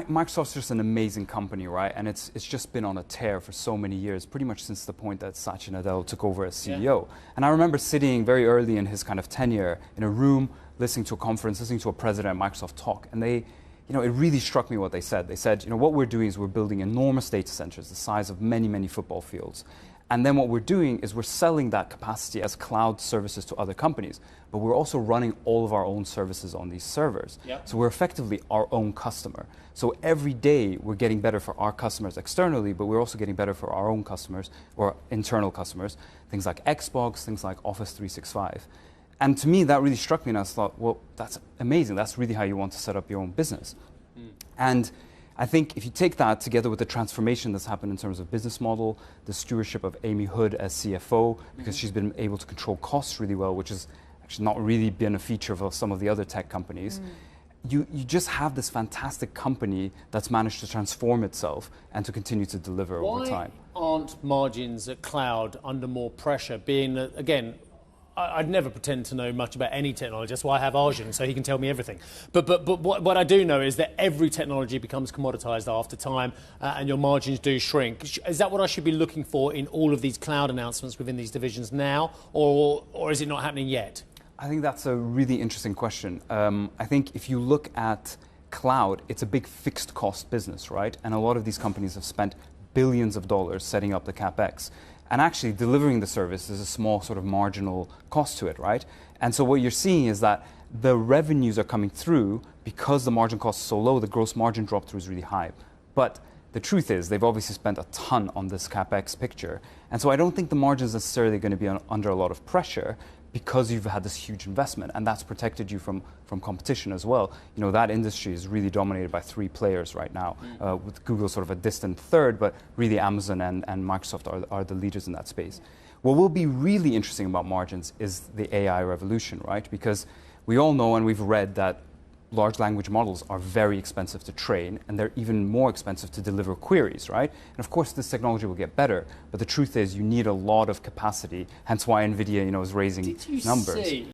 Microsoft's just an amazing company, right? And it's just been on a tear for so many years, pretty much since the point that Satya Nadella took over as CEO. Yeah. And I remember sitting very early in his kind of tenure in a room, listening to a conference, listening to a president at Microsoft talk, and they, it really struck me what they said. They said, what we're doing is we're building enormous data centers, the size of many, many football fields. And then what we're doing is we're selling that capacity as cloud services to other companies, but we're also running all of our own services on these servers. Yep. So we're effectively our own customer. So every day we're getting better for our customers externally, but we're also getting better for our own customers or internal customers, things like Xbox, things like Office 365. And to me, that really struck me, and I thought, well, that's amazing. That's really how you want to set up your own business. And I think if you take that together with the transformation that's happened in terms of business model, the stewardship of Amy Hood as CFO, because she's been able to control costs really well, which has actually not really been a feature of some of the other tech companies. You just have this fantastic company that's managed to transform itself and to continue to deliver over time. Why aren't margins at cloud under more pressure, being that, again, I'd never pretend to know much about any technology. That's why I have Arjun, so he can tell me everything. But what I do know is that every technology becomes commoditized after time, and your margins do shrink. Is that what I should be looking for in all of these cloud announcements within these divisions now, or is it not happening yet? I think that's a really interesting question. I think if you look at cloud, it's a big fixed cost business, right? And a lot of these companies have spent billions of dollars setting up the CapEx. And actually delivering the service is a small sort of marginal cost to it, right? And so what you're seeing is that the revenues are coming through because the margin cost is so low, the gross margin drop through is really high. But the truth is they've obviously spent a ton on this CapEx picture. And so I don't think the margin is necessarily going to be under a lot of pressure because you've had this huge investment, and that's protected you from competition as well. That industry is really dominated by 3 players right now, with Google sort of a distant third, but really Amazon and Microsoft are the leaders in that space. What will be really interesting about margins is the AI revolution, right? Because we all know and we've read that large language models are very expensive to train, and they're even more expensive to deliver queries, right? And of course, this technology will get better, but the truth is you need a lot of capacity, hence why NVIDIA, is raising numbers.